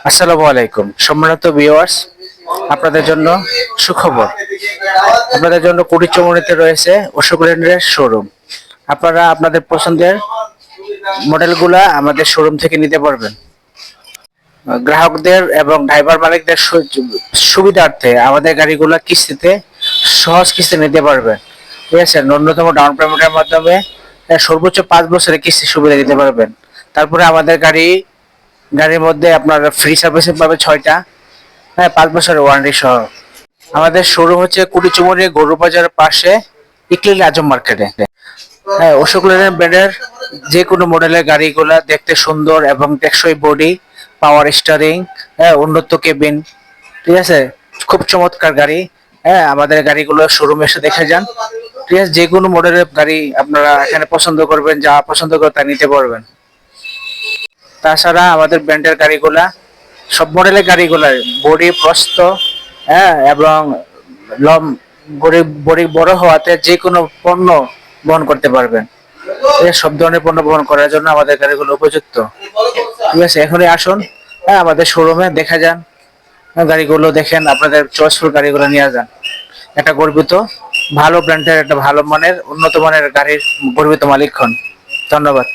আসসালামু আলাইকুম সম্মানিত ভিউয়ার্স, আপনাদের জন্য সুখবর। আপনাদের জন্য কুড়িচমনিতে রয়েছে অশোক লেল্যান্ডের শোরুম। আপনারা আপনাদের পছন্দের মডেলগুলা আমাদের শোরুম থেকে নিতে পারবেন। গ্রাহকদের এবং ড্রাইভার মালিকদের সুবিধার্থে আমাদের গাড়িগুলা কিস্তিতে সহজ কিস্তি নিতে পারবেন। ঠিক আছে, ন্যূনতম ডাউন পেমেন্টের মাধ্যমে সর্বোচ্চ 5 বছরের কিস্তি সুবিধা নিতে পারবেন। তারপরে আমাদের গাড়ির মধ্যে আপনার ফ্রি সার্ভিসিং পাবে 6টা, হ্যাঁ, 5 বছরের ওয়ারেন্টি সহ। আমাদের শোরুম হচ্ছে কুড়িচুমুরি গরু বাজারের পাশে, ইকলিল আজম মার্কেটে। হ্যাঁ, অশোক লেল্যান্ড ব্র্যান্ডের যে কোনো মডেলের গাড়িগুলা দেখতে সুন্দর এবং টেকসই বডি, পাওয়ার স্টিয়ারিং, হ্যাঁ, উন্নত কেবিন, ঠিক আছে, খুব চমৎকার গাড়ি। হ্যাঁ, আমাদের গাড়িগুলো শোরুমে এসে দেখে যান। ঠিক আছে, যে কোনো মডেলের গাড়ি আপনারা এখানে পছন্দ করবেন, যা পছন্দ করে তা নিতে পারবেন। তাছাড়া আমাদের ব্র্যান্ডের গাড়িগুলা, সব মডেলের গাড়িগুলা বডি প্রস্থ, হ্যাঁ, এবং লম বডি বডি বড় হওয়াতে যে কোনো পণ্য বহন করতে পারবেন। সব ধরনের পণ্য বহন করার জন্য আমাদের গাড়িগুলো উপযুক্ত। ঠিক আছে, এখনই আসুন, হ্যাঁ, আমাদের শোরুমে দেখা যান, গাড়িগুলো দেখেন, আপনাদের চয়েসফুল গাড়িগুলো নিয়ে যান। একটা গর্বিত ভালো ব্র্যান্ডের, একটা ভালো মানের, উন্নত মানের গাড়ির গর্বিত মালিক হন। ধন্যবাদ।